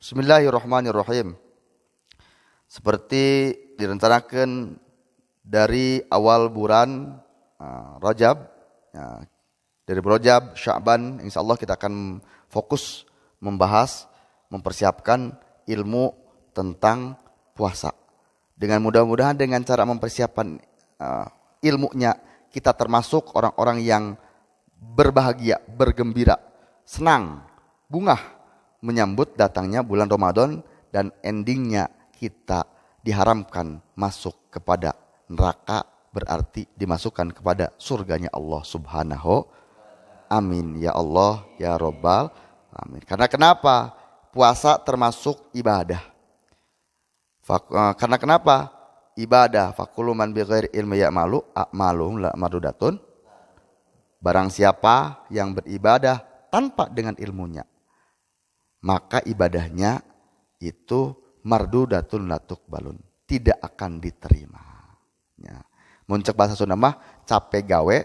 Bismillahirrahmanirrahim. Seperti direncanakan dari awal bulan Rajab, dari Rajab, Sya'ban, insya Allah kita akan fokus membahas, mempersiapkan ilmu tentang puasa. Dengan mudah-mudahan dengan cara mempersiapkan ilmunya, kita termasuk orang-orang yang berbahagia, bergembira, senang, bungah menyambut datangnya bulan Ramadan, dan endingnya kita diharamkan masuk kepada neraka, berarti dimasukkan kepada surganya Allah Subhanahu. Amin ya Allah ya Rabbal Amin. Karena kenapa? Puasa termasuk ibadah. Karena kenapa? Ibadah. Fakulu man bighairi ilmi ya'malu a'malum la mardudatun. Barang siapa yang beribadah tanpa dengan ilmunya, maka ibadahnya itu mardudatun la tuqbalun, tidak akan diterima. Ya. Muncul bahasa Sunda mah capek gawe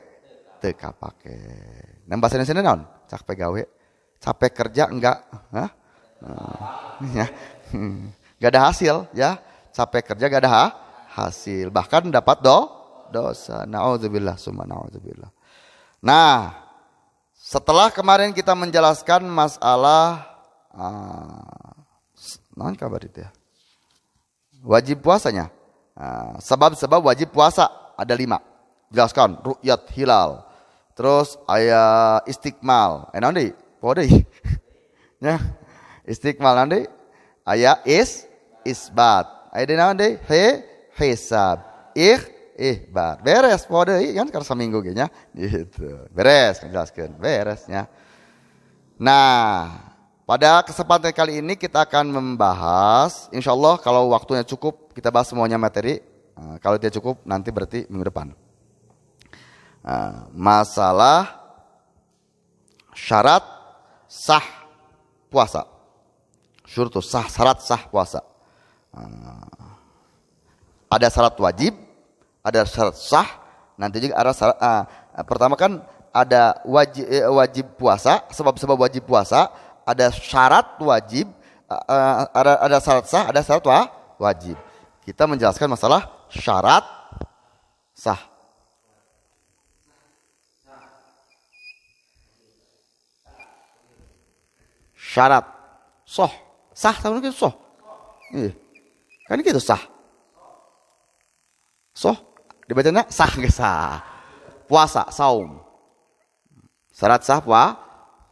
teu kapake. Nah bahasa Indonesia naon? Capek gawe, capek kerja enggak, ya. Enggak ada hasil, ya. Capek kerja enggak ada hasil, bahkan dapat dosa. Nauzubillah summa nauzubillah. Nah, setelah kemarin kita menjelaskan masalah non kabar itu ya, wajib puasanya, sebab-sebab wajib puasa ada 5. Jelaskan ru'yat hilal, terus aya istiqmal, nanti podei ya, istiqmal nanti aya isbat, aya di nanti hisab, ihbar, beres podei kan karena seminggu gini gitu, beres jelaskan beresnya. Nah, pada kesempatan kali ini kita akan membahas, insya Allah kalau waktunya cukup kita bahas semuanya materi. Kalau tidak cukup nanti berarti minggu depan. Masalah syarat sah puasa. Syurutus sah, syarat sah puasa. Ada syarat wajib, ada syarat sah. Nanti juga ada syarat. Pertama kan ada wajib puasa, sebab-sebab wajib puasa. Ada syarat wajib, ada syarat sah, ada syarat wajib. Kita menjelaskan masalah syarat sah. Syarat soh, sah sama gitu soh. Kan gitu sah. Soh dibacanya sah nggak sah. Puasa, saum. Syarat sah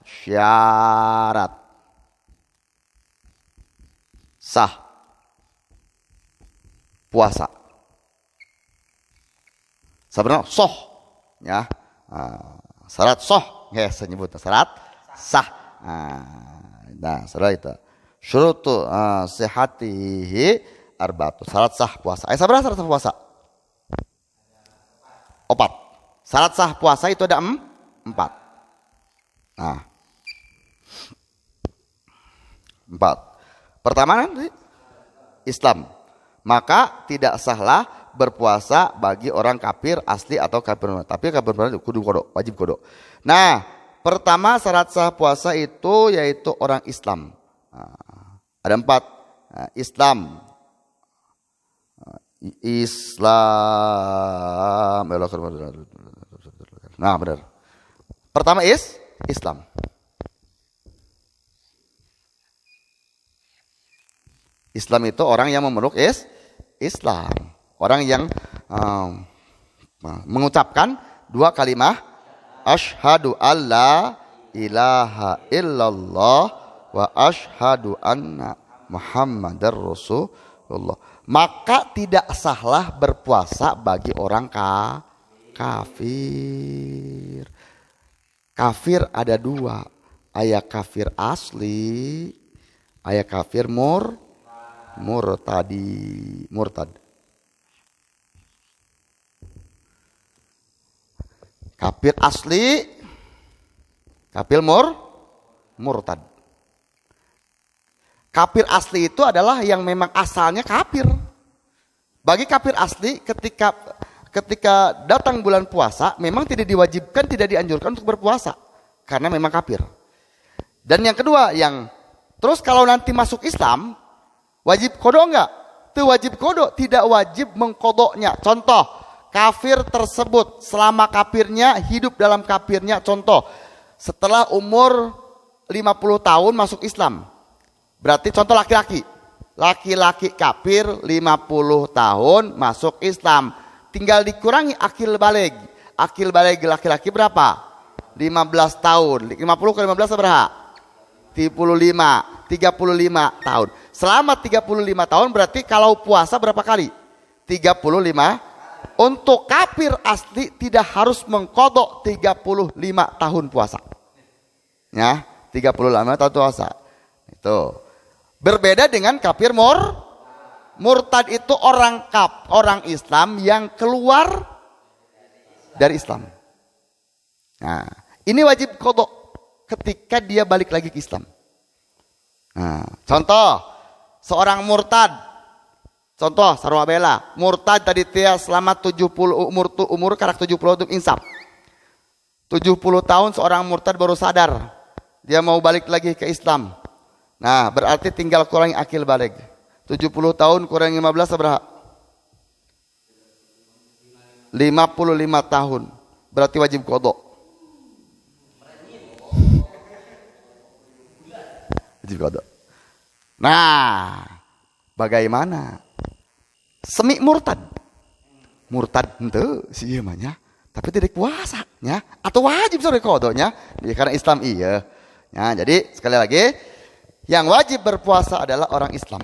syarat sah puasa. Sebenarnya soh ya, syarat soh ya, saya nyebut syarat sah. Nah setelah itu syurutu sihatihi arba'atu, syarat sah puasa. Sebenarnya syarat sah puasa 4. Syarat sah puasa itu ada 4. Nah, 4. Pertama nanti Islam. Maka tidak sahlah berpuasa bagi orang kafir asli atau kafir. Tapi kafir kudu kodok, wajib kodok. Nah, pertama syarat sah puasa itu yaitu orang Islam. Ada 4. Islam. Nah, benar. Pertama Islam. Islam itu orang yang memeluk Islam. Orang yang mengucapkan 2 kalimah asyhadu alla ilaha illallah wa asyhadu anna muhammadar rasulullah. Maka tidak sahlah berpuasa bagi orang kafir. Kafir ada 2. Aya kafir asli, aya kafir murtad. Kafir asli, kafir murtad. Kafir asli itu adalah yang memang asalnya kafir. Bagi kafir asli ketika datang bulan puasa memang tidak diwajibkan, tidak dianjurkan untuk berpuasa karena memang kafir. Dan yang kedua yang Terus kalau nanti masuk Islam, wajib kodok enggak? Itu wajib kodok, tidak wajib mengkodoknya. Contoh, kafir tersebut selama kafirnya hidup dalam kafirnya. Contoh, setelah umur 50 tahun masuk Islam. Berarti contoh laki-laki. Laki-laki kafir 50 tahun masuk Islam. Tinggal dikurangi akil baligh. Akil baligh laki-laki berapa? 15 tahun. 50 ke 15 berapa? 35 tahun. Selama 35 tahun berarti kalau puasa berapa kali? 35. Untuk kafir asli tidak harus mengkodok 35 tahun puasa. Ya, 35 tahun puasa. Itu. Berbeda dengan kafir murtad itu orang Islam yang keluar dari Islam. Nah, ini wajib kodok ketika dia balik lagi ke Islam. Nah, contoh seorang murtad, contoh sarwa bela, murtad tadi dia selama 70 umur karak 70 untuk insaf. 70 tahun seorang murtad baru sadar dia mau balik lagi ke Islam. Nah, berarti tinggal kurangi akil baligh. 70 tahun kurangi 15 berapa? 55 tahun. Berarti wajib kodok. Wajib kodok. Nah, bagaimana? Semi murtad. Murtad itu sih namanya, tapi tidak puasa, ya? Atau wajib sore kodoknya? Ya, karena Islam iya. Ya, jadi sekali lagi, yang wajib berpuasa adalah orang Islam.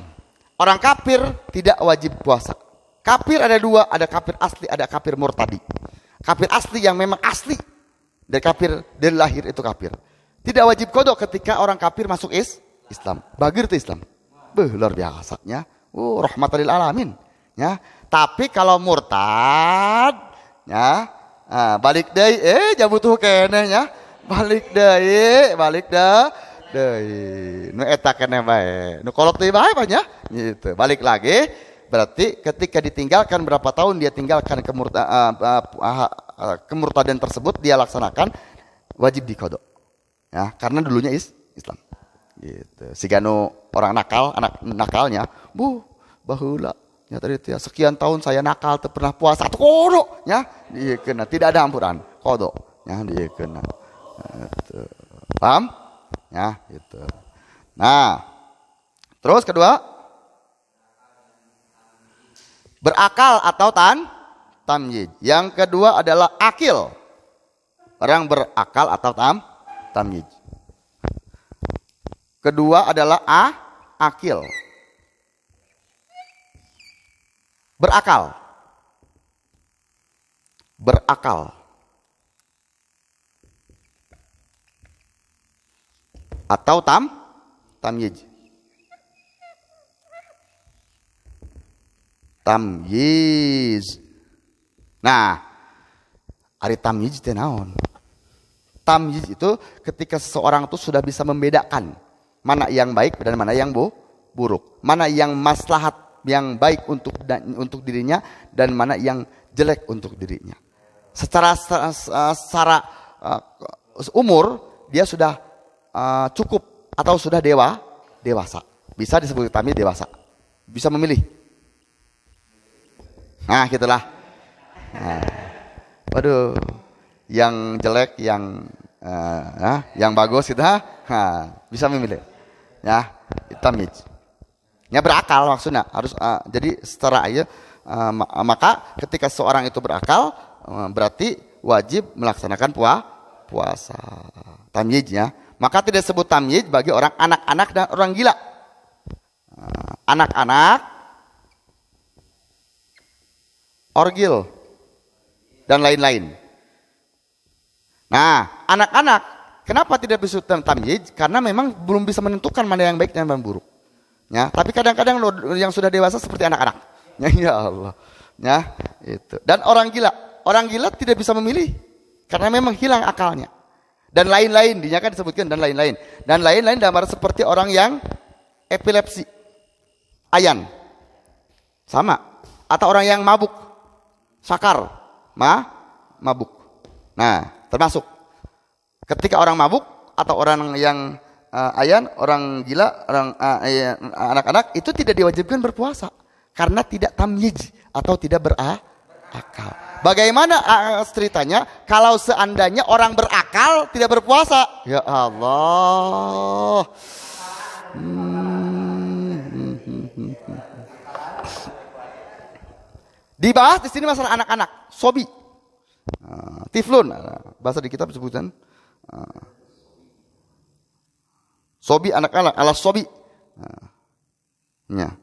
Orang kafir tidak wajib puasa. Kafir ada dua, ada kafir asli, ada kafir murtadi. Kafir asli yang memang asli. Dari kafir, dari lahir itu kafir. Tidak wajib kodok ketika orang kafir masuk Islam. Bagir itu Islam. Luar biasanya. Rahmatan lil alamin. Ya. Tapi kalau murtad, ya, balik deui, jabutuh kene ya. Balik deui. Nu eta keneh bae. Nu kolot deui bae banyak gitu. Balik lagi berarti ketika ditinggalkan berapa tahun dia tinggalkan kemurtadan tersebut dia laksanakan wajib dikodok. Ya, karena dulunya Islam. Gitu. Siganu orang nakal, anak nakalnya, baheula nya tadi teh sekian tahun saya nakal teu pernah puasa atuh kodok nya. Diekeun tidak ada ampunan, kodok nya diekeun. Gitu. Paham? Ya, gitu. Nah, terus kedua, berakal atau tamyiz. Yang kedua adalah akil. Orang berakal atau tamyiz. Kedua adalah akil. Berakal. Atau tamyiz. Nah, ari tamyiz teh naon? Tamyiz itu ketika seseorang itu sudah bisa membedakan mana yang baik dan mana yang buruk, mana yang maslahat yang baik untuk dirinya dan mana yang jelek untuk dirinya. Secara umur dia sudah cukup atau sudah dewasa. Bisa disebut tamyiz dewasa. Bisa memilih. Nah, gitulah. Nah, waduh, yang jelek, yang bagus gitu, bisa memilih. Ya, tamyiz. Ya berakal maksudnya harus jadi secara maka ketika seorang itu berakal berarti wajib melaksanakan puasa. Tamyiznya. Maka tidak disebut tamyiz bagi orang anak-anak dan orang gila. Anak-anak, orgil, dan lain-lain. Nah, anak-anak, kenapa tidak disebut tamyiz? Karena memang belum bisa menentukan mana yang baik dan mana yang buruk. Ya, tapi kadang-kadang yang sudah dewasa seperti anak-anak. Ya Allah. Ya, itu. Dan orang gila tidak bisa memilih karena memang hilang akalnya. Dan lain-lain, dinyatakan disebutkan dan lain-lain. Dan lain-lain dalam arti seperti orang yang epilepsi, ayan, sama. Atau orang yang mabuk, sakar, mabuk. Nah, termasuk ketika orang mabuk atau orang yang Ayan, orang gila, anak-anak itu tidak diwajibkan berpuasa karena tidak tamyiz atau tidak berakal. Bagaimana ceritanya kalau seandainya orang berakal tidak berpuasa? Ya Allah. Dibahas di sini masalah anak-anak, sobi, tiflun, bahasa di kitab disebutkan sobi, anak-anak, alas sobi. Ya.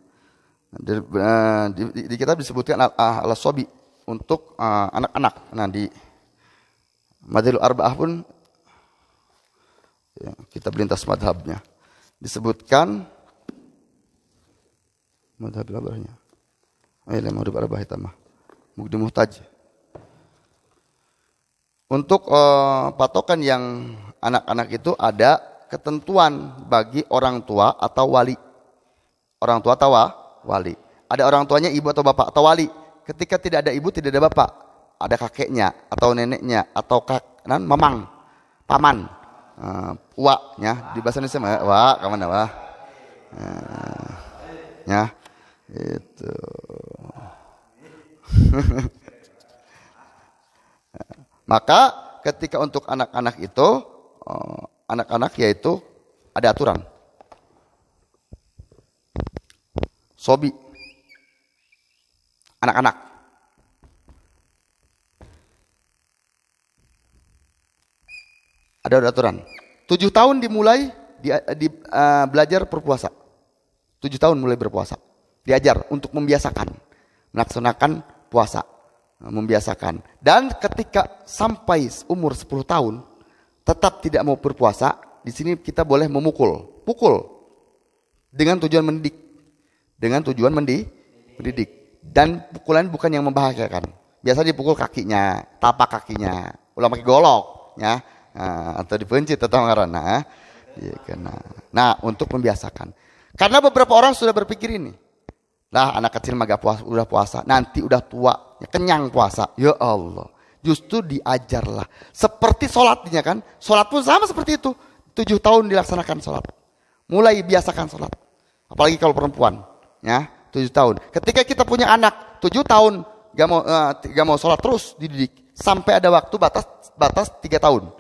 Di kitab disebutkan alas sobi untuk anak-anak. Nah di Madhilul Arba'ah pun ya, kita lintas madhabnya disebutkan madhabul Arba'ahnya. Madhilul Arba'ah itu mah Mugdi Muhtaj. Untuk patokan yang anak-anak itu ada ketentuan bagi orang tua atau wali. Orang tua atau wali. Ada orang tuanya ibu atau bapak atau wali. Ketika tidak ada ibu, tidak ada bapak. Ada kakeknya atau neneknya atau mamang, paman, uaknya di bahasa Indonesia wak, kemana wah? Ya, itu. Maka ketika untuk anak-anak itu anak-anak yaitu ada aturan. Sobi. Anak-anak. Ada aturan. 7 tahun dimulai belajar berpuasa. 7 tahun mulai berpuasa. Diajar untuk membiasakan. Melaksanakan puasa. Membiasakan. Dan ketika sampai umur 10 tahun tetap tidak mau berpuasa, di sini kita boleh pukul dengan tujuan mendidik, mendidik. Dan pukulan bukan yang membahayakan. Biasa dipukul kakinya, tapak kakinya, ulang pakai golok, ya, atau dipencit atau ngarana, ya, nah untuk membiasakan. Karena beberapa orang sudah berpikir ini, lah anak kecil mah udah puasa, nanti udah tua, ya, kenyang puasa, ya Allah. Justru diajarlah. Seperti sholatnya kan. Sholat pun sama seperti itu. 7 tahun dilaksanakan sholat. Mulai biasakan sholat. Apalagi kalau perempuan. Ya, 7 tahun. Ketika kita punya anak 7 tahun gak mau sholat terus dididik. Sampai ada waktu batas 3 tahun.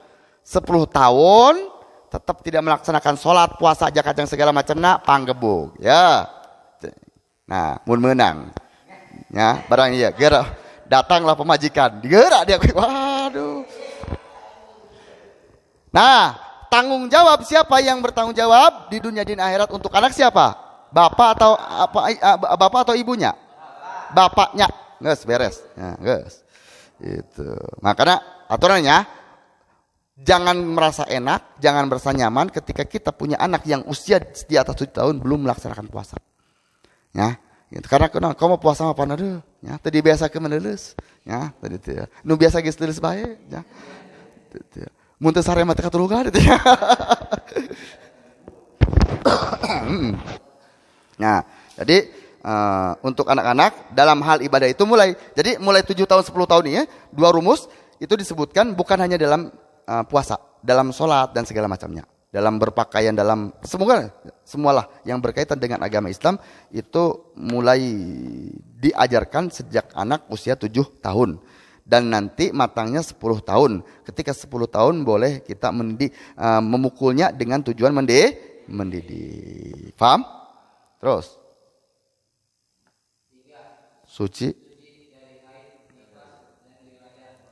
10 tahun tetap tidak melaksanakan sholat, puasa, zakat yang segala macamnya, panggebuk. Ya. Nah, mun menang. Ya, barang iya. Datanglah pemajikan, digerak dia, waduh. Nah, tanggung jawab siapa yang bertanggung jawab di dunia dan akhirat untuk anak siapa? Bapak atau ibunya? Bapaknya, guys, beres, ya, guys. Itu. Makanya aturannya jangan merasa enak, jangan merasa nyaman ketika kita punya anak yang usia di atas 7 tahun belum melaksanakan puasa. Ya. Karena kamu puasa apa nade? Ya, tadi biasa ke meneles. Ya, tadi teh. Nu biasa geus teuleus bae, ya. Teh. Mun teu sare mah teh katulugan teh. Nah, jadi untuk anak-anak dalam hal ibadah itu mulai 7 tahun 10 tahun ini ya, 2 rumus itu disebutkan bukan hanya dalam puasa, dalam sholat dan segala macamnya. Dalam berpakaian, dalam semualah yang berkaitan dengan agama Islam itu mulai diajarkan sejak anak usia 7 tahun dan nanti matangnya 10 tahun. Ketika 10 tahun boleh kita memukulnya dengan tujuan mendidik. Paham? Terus suci.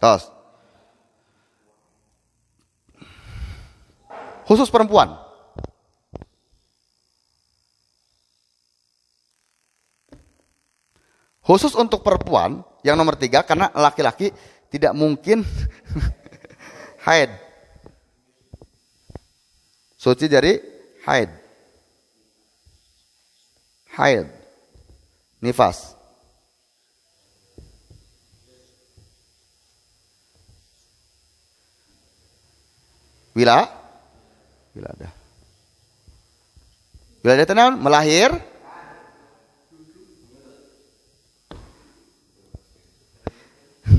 Terus khusus perempuan. Khusus untuk perempuan yang nomor 3 karena laki-laki tidak mungkin haid. Suci dari haid. Haid. Nifas. Wiladah. Wiladah itu naon? Melahir.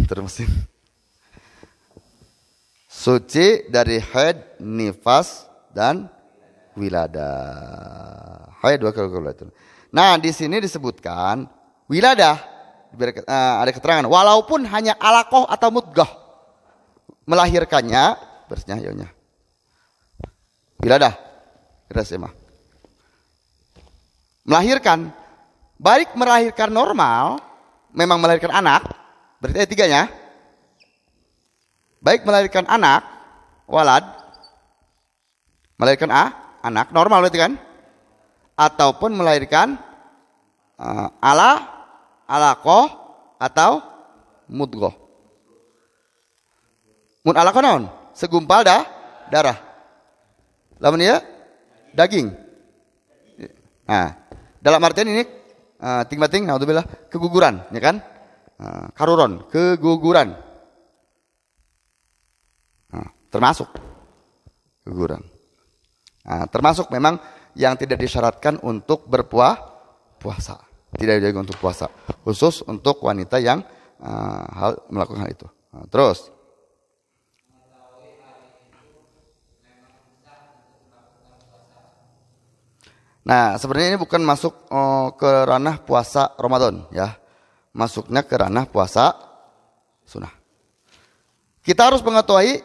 Termesin. Suci dari haid, nifas dan wiladah. Hai dua kali itu. Nah, di sini disebutkan wiladah ada keterangan walaupun hanya alaqah atau mudghah melahirkannya bersnya yonya. Wiladah. Mah. Melahirkan baik melahirkan normal, memang melahirkan anak, berarti ada tiganya. Baik melahirkan anak, walad, melahirkan anak normal berarti kan? Ataupun melahirkan alaqah atau mudghah. Mun alaqah naon? Segumpal darah. Lamun dia daging. Nah, dalam artian ini ting-ting naudzubillah keguguran, ya kan? Karuron, keguguran. Nah, termasuk keguguran. Nah, termasuk memang yang tidak disyaratkan untuk berpuasa. Tidak dijaga untuk puasa. Khusus untuk wanita yang melakukan hal itu. Nah, terus. Nah, sebenarnya ini bukan masuk ke ranah puasa Ramadan, ya. Masuknya ke ranah puasa sunnah. Kita harus mengetahui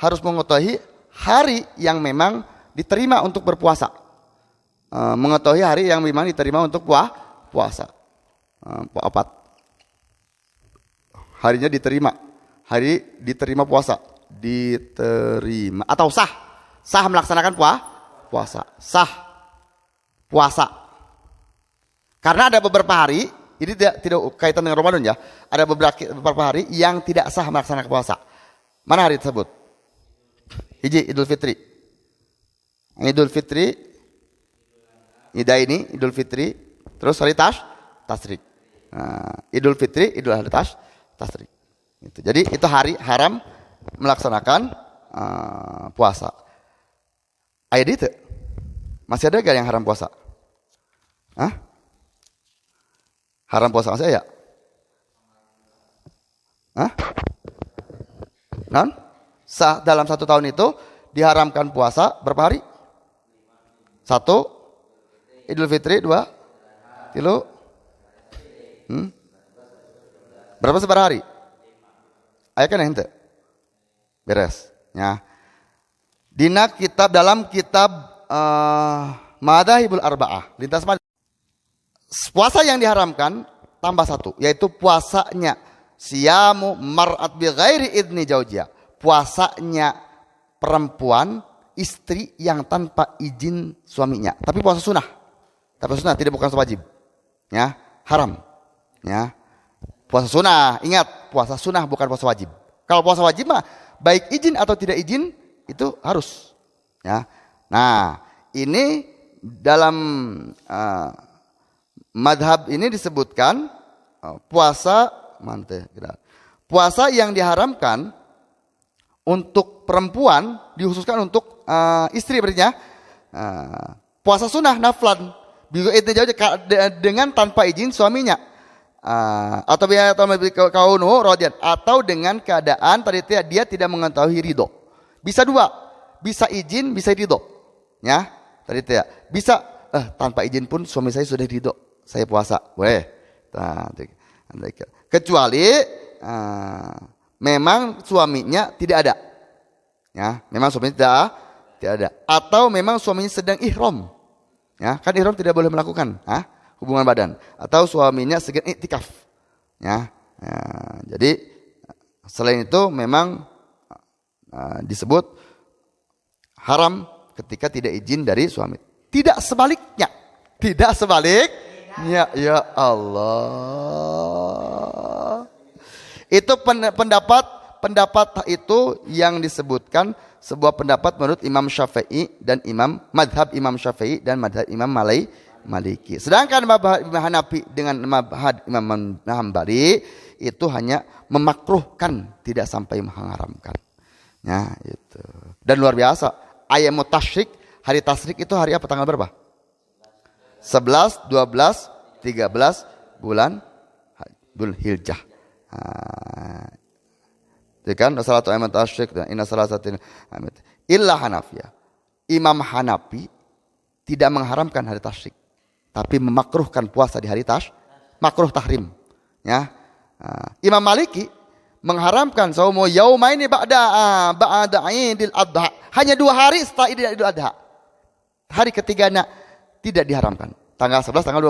harus mengetahui hari yang memang diterima untuk berpuasa. Mengetahui hari yang memang diterima untuk puasa. 4. Harinya diterima. Hari diterima puasa. Diterima atau sah. Sah melaksanakan puasa. Sah puasa. Karena ada beberapa hari, ini tidak kaitan dengan Ramadan ya. Ada beberapa hari yang tidak sah melaksanakan puasa. Mana hari tersebut? Hiji Idul Fitri. Idul Fitri, Idul Fitri, terus hari Tasrik. Idul Fitri, Idul Adha Tasrik. Itu. Jadi itu hari haram melaksanakan puasa. Ayat itu masih ada gak yang haram puasa? Hah? Haram puasa masih ya? Hah? Non? Dalam 1 tahun itu diharamkan puasa berapa hari? 1 Idul Fitri, 2 Tilu. Berapa sebar hari? Ayo kan ente. Beres. Ya. Dina dalam kitab Madzhabul Arba'ah, lintas puasa yang diharamkan tambah 1, yaitu puasanya siyamu mar'at bi ghairi idni zaujiyah. Puasanya perempuan istri yang tanpa izin suaminya. Tapi puasa sunnah. Tapi sunnah tidak bukan wajib. Ya, haram. Ya. Puasa sunnah, ingat, puasa sunnah bukan puasa wajib. Kalau puasa wajib mah baik izin atau tidak izin itu harus. Ya. Nah, ini dalam madhab ini disebutkan puasa yang diharamkan untuk perempuan dikhususkan untuk istri berarti puasa sunnah naflan dengan tanpa izin suaminya atau dengan keadaan tadi dia tidak mengetahui ridho. Bisa 2, bisa izin, bisa ridho. Ya, tadi bisa tanpa izin pun suami saya sudah ridho, saya puasa, boleh. Kecuali memang suaminya tidak ada. Ya, memang suaminya tidak ada. Atau memang suaminya sedang ihram. Ya, kan ihram tidak boleh melakukan hubungan badan. Atau suaminya sedang iktikaf. Ya, jadi selain itu memang disebut haram ketika tidak izin dari suami. Tidak sebaliknya. Ya Allah. Itu pendapat itu yang disebutkan sebuah pendapat menurut Imam Syafi'i dan madhab Imam Syafi'i dan madhab Imam Maliki. Sedangkan madhab Imam Hanafi dengan madhab Imam Hambali itu hanya memakruhkan, tidak sampai mengharamkan. Ya, itu. Dan luar biasa. Ayyamut tasyrik, hari tasyrik itu hari apa, tanggal berapa? 11, 12, 13 bulan Dzulhijjah. Itu kan salatu ayyamut tasyrik dan inna salasatin illa Hanafiyah. Imam Hanafi tidak mengharamkan hari tasyrik, tapi memakruhkan puasa di hari makruh tahrim. Ya. Imam Maliki mengharamkan saumu yaumaini ba'da Idul Adha. Hanya 2 hari setelah Idul Adha. Hari ketiganya tidak diharamkan. Tanggal 11, tanggal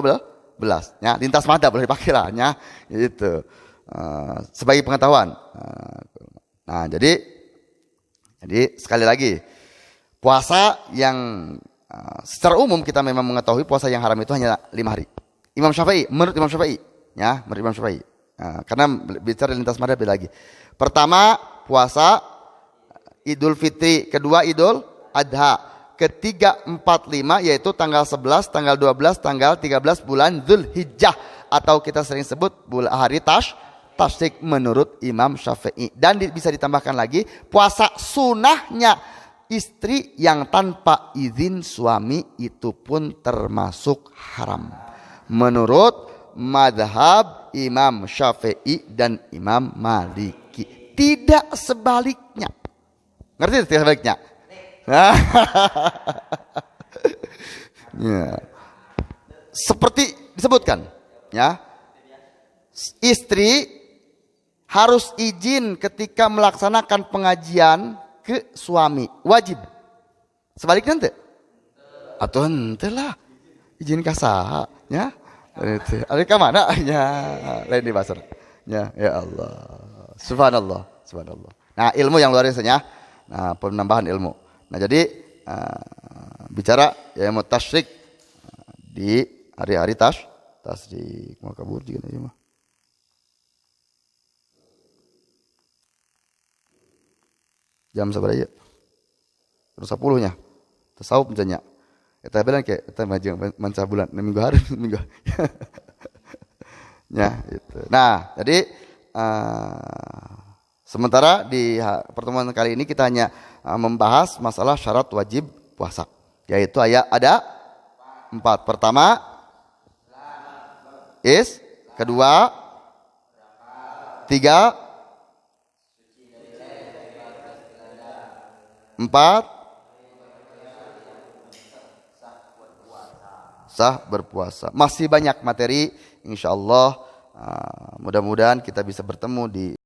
12. Ya, lintas mata boleh dipakai lah. Ya, itu. Sebagai pengetahuan. Nah, jadi sekali lagi, puasa yang secara umum kita memang mengetahui puasa yang haram itu hanya 5 hari. Menurut Imam Syafi'i, ya, menurut Imam Syafi'i. Karena bicara lintas madhab lagi. Pertama, puasa Idul Fitri, kedua Idul Adha, ketiga 4, 5 yaitu tanggal 11, tanggal 12, tanggal 13 bulan Dzulhijjah atau kita sering sebut hari tasyrik menurut Imam Syafi'i. Dan bisa ditambahkan lagi puasa sunahnya istri yang tanpa izin suami itu pun termasuk haram menurut madhab Imam Syafi'i dan Imam Maliki. Tidak sebaliknya. Ngerti tidak sebaliknya? Ya. Seperti disebutkan, ya, istri harus izin ketika melaksanakan pengajian ke suami, wajib. Sebaliknya ente? Atau ente lah izin kasaha, ya? Ada ke mana? Ya, lain di pasar. Ya Allah. Subhanallah. Nah, ilmu yang luar biasanya. Nah, penambahan ilmu. Nah, jadi bicara ya mau tasyrik di hari-hari tasyrik mau kabur juga aja mah. Jam sabar aja. Terus 10-nya. Tasawuf misalnya. Kita bilang kayak kita manca bulan minggu hari minggu. Ya, itu. Nah, jadi sementara di pertemuan kali ini kita hanya membahas masalah syarat wajib puasa, yaitu ada 4. Pertama, kedua, 3, 4, sah berpuasa. Masih banyak materi, insyaallah. Mudah-mudahan kita bisa bertemu di